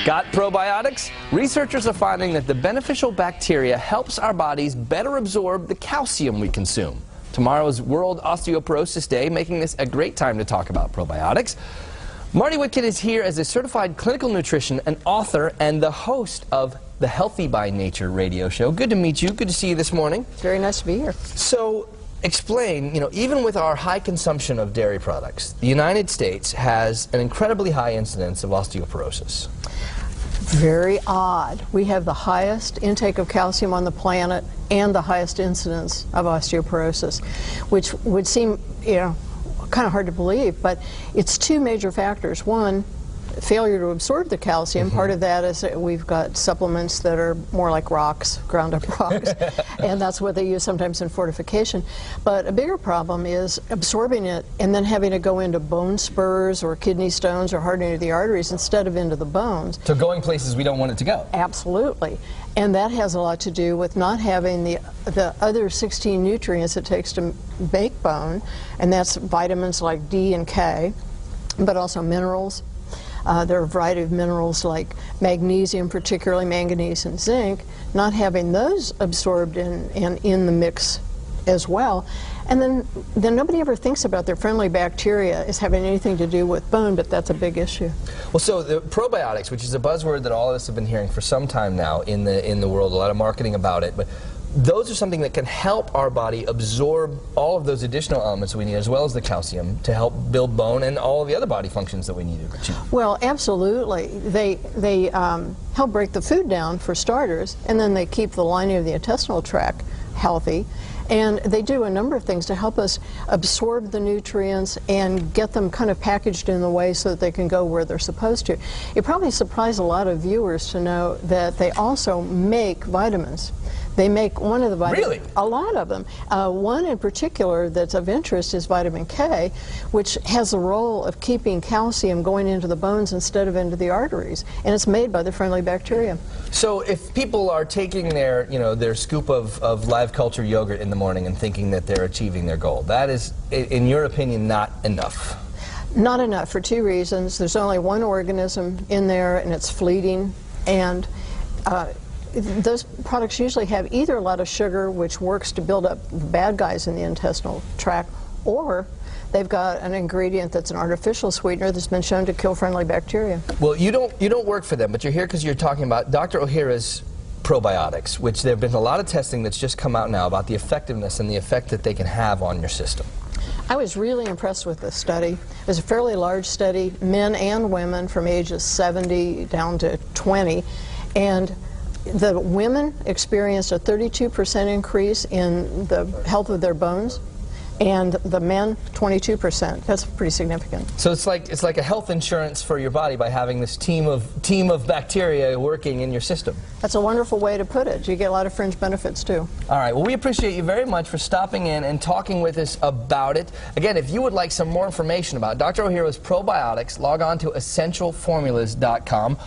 Got probiotics? Researchers are finding that the beneficial bacteria helps our bodies better absorb the calcium we consume. Tomorrow's World Osteoporosis Day, making this a great time to talk about probiotics. Marty Whitkin is here as a certified clinical nutrition, an author, and the host of the Healthy by Nature radio show. Good to meet you. Good to see you this morning. Very nice to be here. So, explain, even with our high consumption of dairy products, the United States has an incredibly high incidence of osteoporosis. Very odd. We have the highest intake of calcium on the planet and the highest incidence of osteoporosis, which would seem, kind of hard to believe, but it's two major factors. One, failure to absorb the calcium. Part of that is that we've got supplements that are more like rocks, ground up rocks, and that's what they use sometimes in fortification. But a bigger problem is absorbing it and then having to go into bone spurs or kidney stones or hardening of the arteries instead of into the bones. So going places we don't want it to go. Absolutely. And that has a lot to do with not having the other 16 nutrients it takes to make bone, and that's vitamins like D and K, but also minerals. There are a variety of minerals like magnesium, particularly manganese and zinc, not having those absorbed in the mix as well. And then nobody ever thinks about their friendly bacteria as having anything to do with bone, but that's a big issue. Well, so the probiotics, which is a buzzword that all of us have been hearing for some time now in the world, a lot of marketing about it, but those are something that can help our body absorb all of those additional elements we need, as well as the calcium, to help build bone and all of the other body functions that we need to achieve. Well, absolutely. They help break the food down, for starters, and then they keep the lining of the intestinal tract healthy. And they do a number of things to help us absorb the nutrients and get them kind of packaged in the way so that they can go where they're supposed to. It probably surprised a lot of viewers to know that they also make vitamins. They make one of the vitamins. Really? A lot of them. One in particular that's of interest is vitamin K, which has the role of keeping calcium going into the bones instead of into the arteries. And it's made by the friendly bacteria. So if people are taking their, their scoop of live culture yogurt in the morning and thinking that they're achieving their goal, that is, in your opinion, not enough? Not enough for two reasons. There's only one organism in there, and it's fleeting. And those products usually have either a lot of sugar, which works to build up the bad guys in the intestinal tract, or they've got an ingredient that's an artificial sweetener that's been shown to kill friendly bacteria. Well, you don't work for them, but you're here because you're talking about Dr. Ohhira's probiotics, which there have been a lot of testing that's just come out now about the effectiveness and the effect that they can have on your system. I was really impressed with this study. It was a fairly large study, men and women from ages 70 down to 20, and the women experienced a 32% increase in the health of their bones, and the men 22%. That's pretty significant. So it's like a health insurance for your body by having this team of bacteria working in your system. That's a wonderful way to put it. You get a lot of fringe benefits too. All right. Well, we appreciate you very much for stopping in and talking with us about it. Again, if you would like some more information about Dr. Ohhira's probiotics, log on to essentialformulas.com.